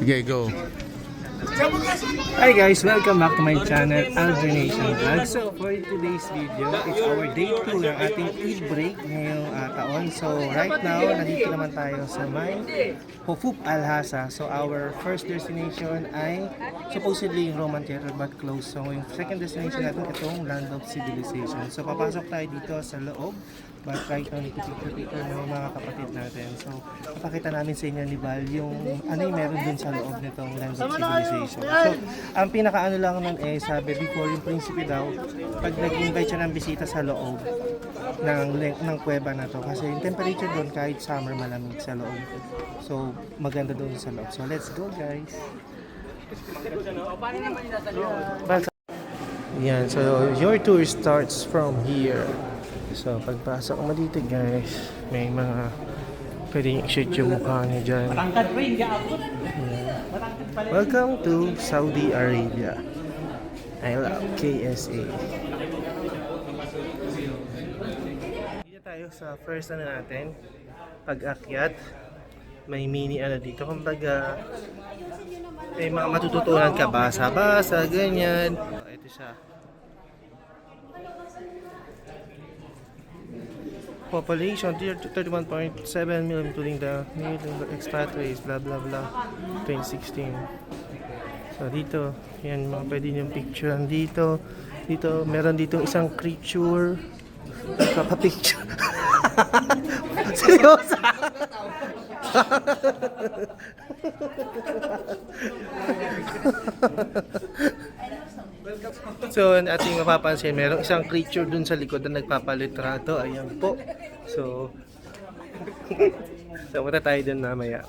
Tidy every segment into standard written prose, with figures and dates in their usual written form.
Okay, go. Hi guys, welcome back to my channel, Alternation Vlog. So for today's video, it's our day 2 ng ating Eid break ngayong taon. So right now, nandito naman tayo sa may Hufub Al-Hasa. So our first destination ay supposedly yung Roman Theater but closed. So yung second destination natin itong Land of Civilization. So papasok tayo dito sa loob. But right now, nagpipicture ng mga kapatid natin. So, papakita namin sa inyo ni Val yung ano yung meron dun sa loob nitong Land of Civilization. So, ang pinakaano lang nun sabi before yung prinsipe daw, pag nag-invite siya ng bisita sa loob ng kuweba na to. Kasi yung temperature doon kahit summer malamig sa loob. So, maganda doon sa loob. So, let's go guys! Yan, so your tour starts from here. So, pagpasok mo dito guys, may mga pwedeng i-shoot yung mukha niya dyan. Welcome to Saudi Arabia. I love KSA. Dito tayo sa first natin, pag-akyat. May mini dito, kumbaga may mga matututunan ka, basa-basa, ganyan. Ito siya. Population 31.7 million including the expatriates, blah blah blah, 2016. So dito, yan mga pwede niyong picture dito. Dito, meron dito isang creature. Kapapicture. Seryoso? So, ating mapapansin, merong isang creature dun sa likod na nagpapalitrato. Ayan po. So, so punta tayo dun mamaya.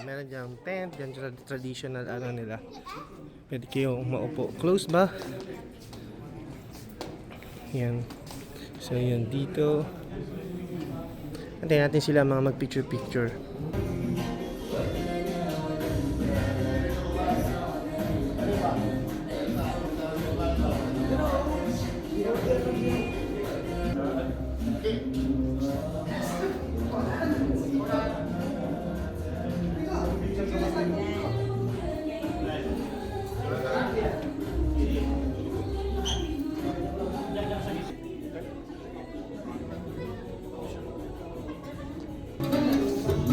Meron dyan tent, dyan traditional ano nila. Pwede kayong maupo. Close ba? Yan. So, yun dito. Antayin natin sila mga mag-picture-picture.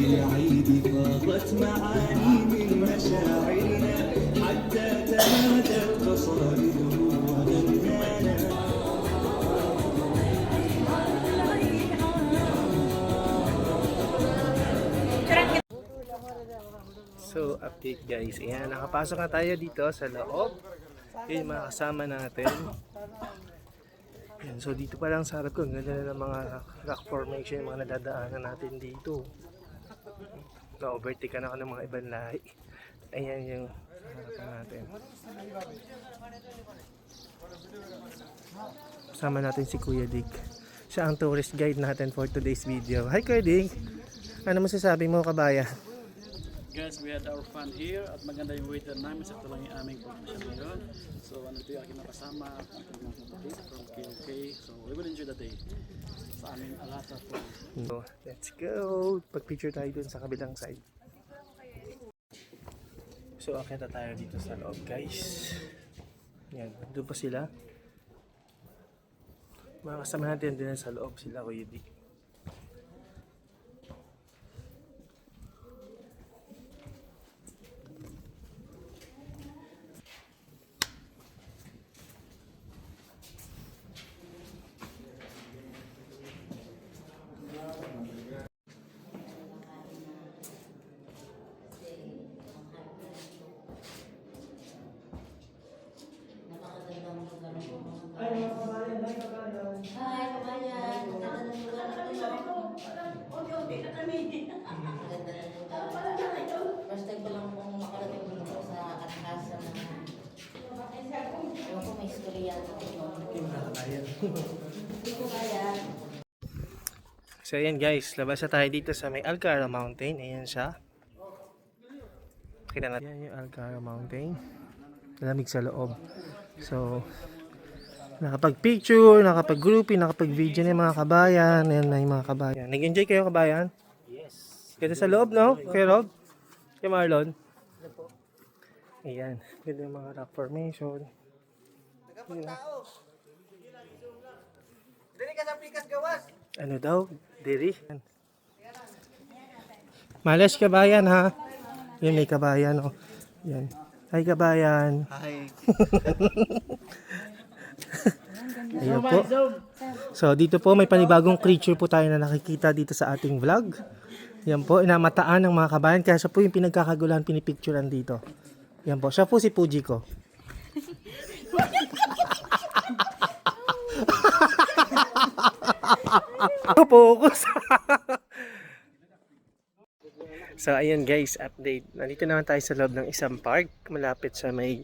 للعيد فاضت معاني من مشاعرنا حتى تنادت قصائد وغنانا. So, update guys. Ayan, nakapasok na tayo dito sa loob. Yung mga kasama natin. Ayan, so dito pa lang sa harap ko, ang ganda na ng mga rock formation, yung mga nadadaanan natin dito. Na-overtake ka na ako ng mga ibang lahi. Ayan yung harapan natin. Kasama natin si Kuya Dick. Siya ang tourist guide natin for today's video. Hi Kuya Dick! Ano masasabi mo, kabayan? Guys, we had our fun here at maganda yung waiter namin sa ito lang yung aming promotion ngayon. So, ito yung aking nakasama, aking mga kapatid from KOK. So, we will enjoy the day sa aming Alhasa Farm. So, let's go! Pag-picture tayo dun sa kabilang side. So, akita tayo dito sa loob guys. Yan, doon pa sila. Mga kasama natin din sa loob sila, Kuya Dick. First time ko lang pong makarating dito sa Alhasa na ewan ko may istorya hindi ko kaya. So ayan guys, labas na tayo dito sa may Alcara Mountain. Ayan siya. Kita natin. Ayan yung Alcara Mountain. Malamig sa loob. So, nakapag-picture, nakapag-grouping, nakapag-video ng mga kabayan. Ayan na yung mga kabayan. Nag-enjoy kayo, kabayan? Yes. Ganda sa loob, no? Kuya Rob? Si Marlon. Ayan. Ganda yung mga rock formation. Ano daw? Diri? Malas kabayan ha. Yan may kabayan oh. Yan. Hi kabayan. Hi. Ayan po. So dito po may panibagong creature po tayo na nakikita dito sa ating vlog. Yan po, inamataan ng mga kabayan. Kaya siya po yung pinagkakagulahan, pinipicturean dito. Yan po, siya po si Puji ko. Focus. So ayun guys, update. Nandito naman tayo sa loob ng isang park malapit sa may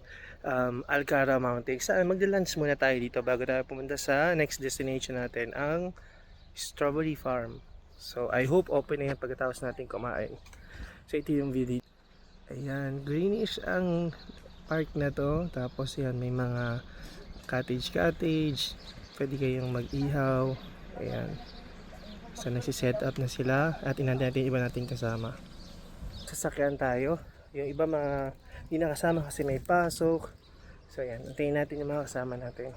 Alcara Mountain. Magla-lunch muna tayo dito bago tayo pumunta sa next destination natin, ang Strawberry Farm. So I hope open na yan pagkatapos natin kumain. So ito yung video. Ayan, greenish ang park na to. Tapos yan, may mga cottage. Pwede kayong mag-ihaw. Ayan. So nagsiset up na sila at inantay natin yung iba nating kasama. Sasakyan tayo. Yung iba mga hindi nakasama kasi may pasok. So yan, antayin natin yung mga kasama natin.